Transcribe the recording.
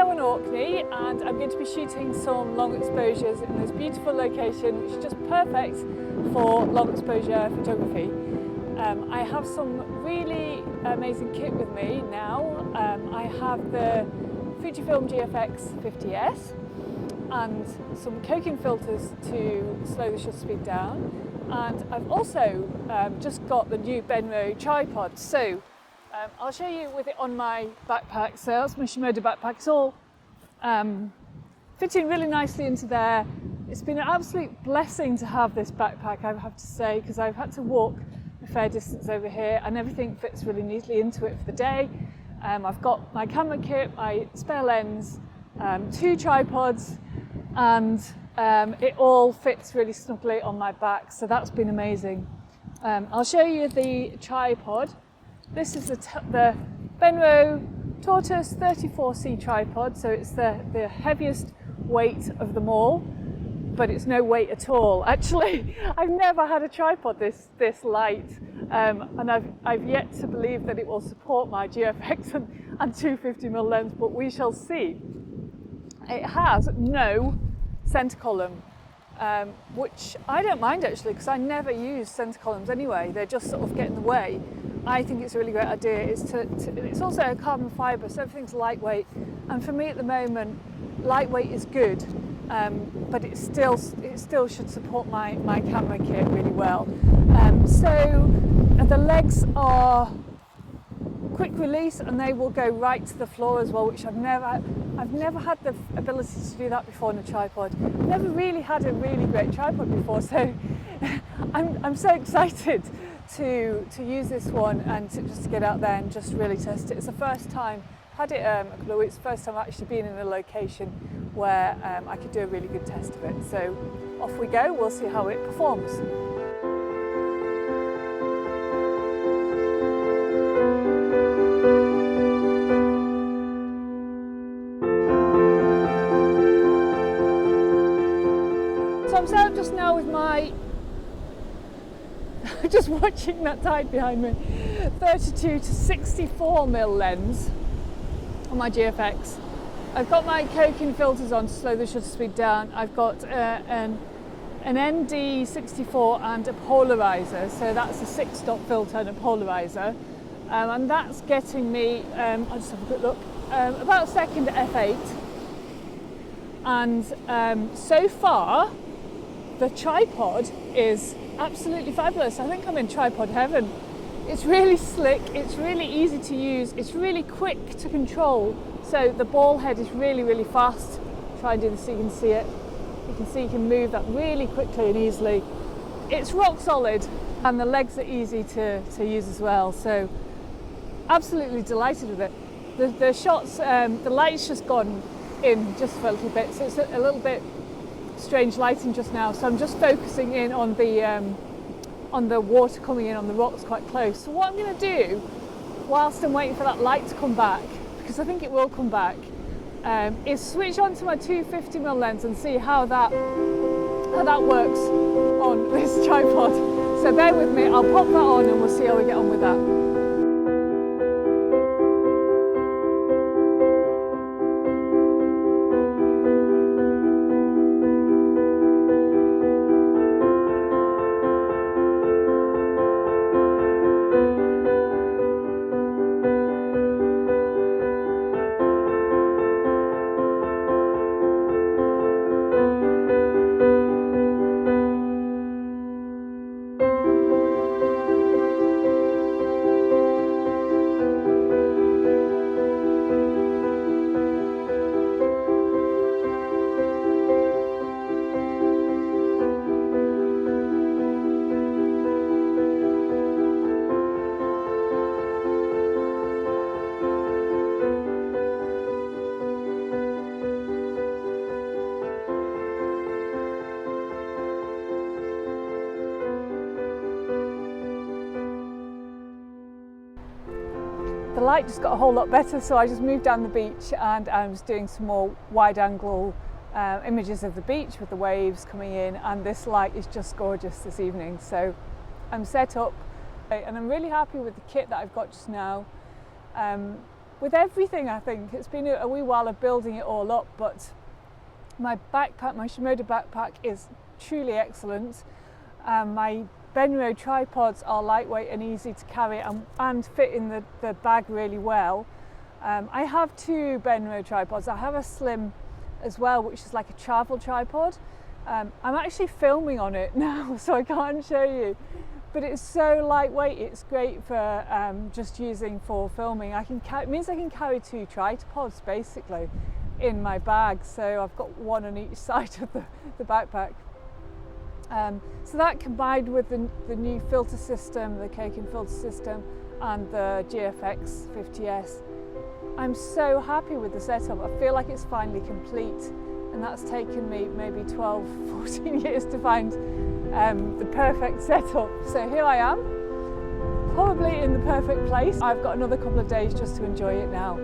here in Orkney and I'm going to be shooting some long exposures in this beautiful location which is just perfect for long exposure photography. I have some really amazing kit with me now. I have the Fujifilm GFX 50S and some coking filters to slow the shutter speed down, and I've also just got the new Benro tripod. So I'll show you with it on my backpack. So that's my Shimoda backpack. It's all fitting really nicely into there. It's been an absolute blessing to have this backpack, I have to say, because I've had to walk a fair distance over here and everything fits really neatly into it for the day. I've got my camera kit, my spare lens, 2 tripods, and it all fits really snugly on my back, so that's been amazing. I'll show you the tripod. This is the Benro Tortoise 34C tripod, so it's the heaviest weight of them all, but it's no weight at all. Actually, I've never had a tripod this light, and I've yet to believe that it will support my GFX and 250mm lens, but we shall see. It has no centre column, which I don't mind actually, because I never use centre columns anyway. They just sort of get in the way. I think it's a really great idea. It's also a carbon fibre, so everything's lightweight. And for me at the moment, lightweight is good, but it still should support my camera kit really well. So the legs are quick release, and they will go right to the floor as well, which I've never had the ability to do that before in a tripod. I've never really had a really great tripod before, so I'm so excited to use this one and just to get out there and just really test it. It's the first time I've had it a couple of weeks, first time I've actually been in a location where I could do a really good test of it. So off we go, we'll see how it performs. So I'm set up just now with my just watching that tide behind me, 32 to 64mm lens on my GFX. I've got my coking filters on to slow the shutter speed down. I've got an ND64 and a polarizer, so that's a 6-stop filter and a polarizer, and that's getting me, I'll just have a quick look, about second f8, and so far the tripod is absolutely fabulous. I think I'm in tripod heaven. It's really slick, it's really easy to use, it's really quick to control. So the ball head is really, really fast. Try and do this so you can see it. You can see you can move that really quickly and easily. It's rock solid, and the legs are easy to use as well. So absolutely delighted with it. The shots, the light's just gone in just for a little bit, so it's a little bit strange lighting just now, so I'm just focusing in on the water coming in on the rocks quite close. So what I'm going to do whilst I'm waiting for that light to come back, because I think it will come back, is switch on to my 250mm lens and see how that works on this tripod. So bear with me, I'll pop that on and we'll see how we get on with that. The light just got a whole lot better, so I just moved down the beach and I was doing some more wide angle images of the beach with the waves coming in, and this light is just gorgeous this evening. So I'm set up and I'm really happy with the kit that I've got just now. with everything. I think it's been a wee while of building it all up, but my backpack, my Shimoda backpack, is truly excellent. My Benro tripods are lightweight and easy to carry and fit in the bag really well. I have two Benro tripods. I have a slim as well, which is like a travel tripod. I'm actually filming on it now, so I can't show you, but it's so lightweight. It's great for just using for filming. It means I can carry two tripods basically in my bag, so I've got one on each side of the backpack. So that, combined with the new filter system, the Kaken filter system, and the GFX 50S, I'm so happy with the setup. I feel like it's finally complete, and that's taken me maybe 12, 14 years to find the perfect setup. So here I am, probably in the perfect place. I've got another couple of days just to enjoy it now.